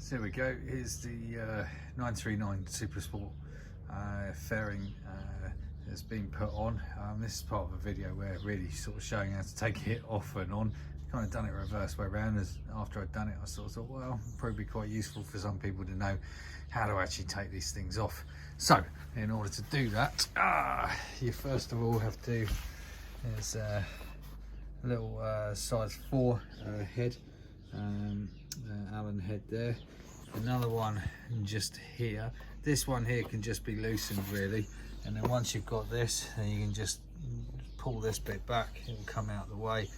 So here we go. Here's the 939 SuperSport fairing that's been put on. This is part of a video where really sort of showing how to take it off and on. Kind of done it reverse way around. As after I'd done it, I sort of thought, well, probably quite useful for some people to know how to actually take these things off. So in order to do that, you first of all have to, there's a little size 4 head, Allen head there. Another one just here. This one here can just be loosened really, and then once you've got this, then you can just pull this bit back, it will come out the way.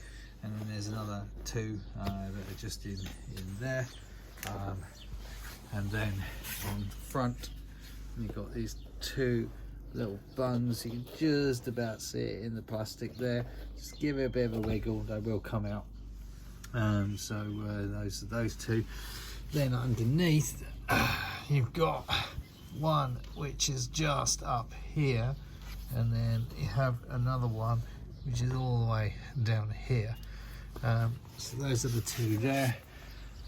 And then there's another 2 that are just in there, and then on the front you've got these 2 little buns. You can just about see it in the plastic there. Just give it a bit of a wiggle, they will come out. So those are those 2. Then underneath you've got one which is just up here, and then you have another one which is all the way down here. So those are the 2 there,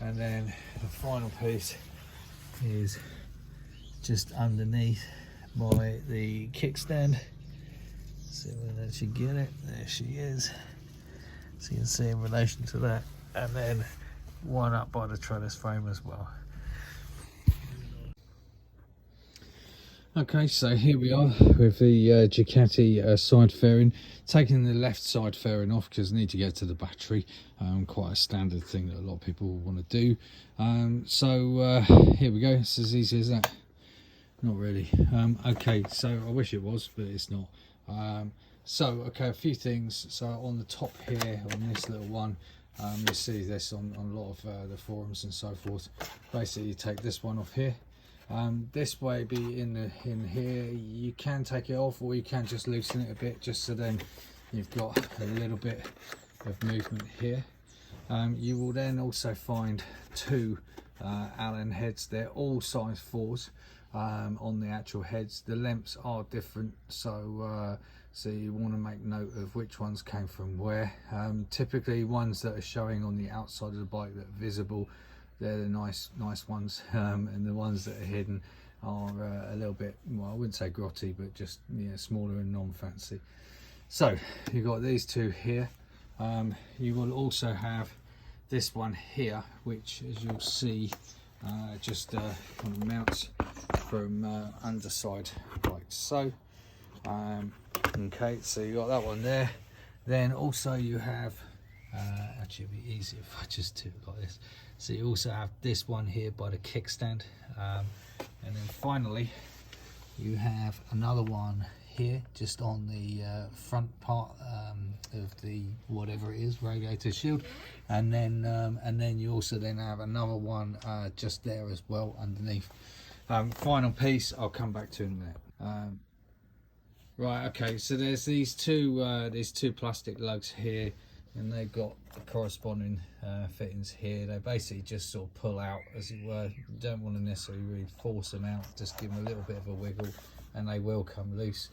and then the final piece is just underneath by the kickstand. See if we can actually get it. There she is. So you can see in relation to that, and then one up by the trellis frame as well. Okay, so here we are with the Ducati side fairing. Taking the left side fairing off because I need to get to the battery. Quite a standard thing that a lot of people want to do. So here we go. It's as easy as that. Not really. Okay, so I wish it was, but it's not. Okay, a few things. So on the top here, on this little one, you see this on a lot of the forums and so forth. Basically, you take this one off here. This way be in here. You can take it off, or you can just loosen it a bit, just so then you've got a little bit of movement here. You will then also find 2 Allen heads. They're all size 4s on the actual heads. The lengths are different, so you want to make note of which ones came from where. Typically ones that are showing on the outside of the bike that are visible, they're the nice ones, and the ones that are hidden are a little bit, well, I wouldn't say grotty, but just, you know, smaller and non-fancy. So you've got these 2 here. You will also have this one here, which, as you'll see, just kind of mounts from underside like so. Okay, so you got that one there. Then also you have, actually it'd be easier if I just do it like this. So you also have this one here by the kickstand, and then finally you have another one here just on the front part of the whatever it is, radiator shield, and then you also then have another one just there as well underneath. Final piece I'll come back to in a minute. Right, okay, so there's these two plastic lugs here, and they've got the corresponding fittings here. They basically just sort of pull out, as it were. You don't want to necessarily really force them out, just give them a little bit of a wiggle and they will come loose.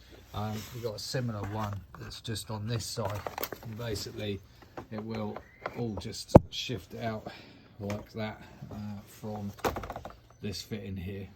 We've got a similar one that's just on this side, and basically it will all just shift out like that from this fitting here.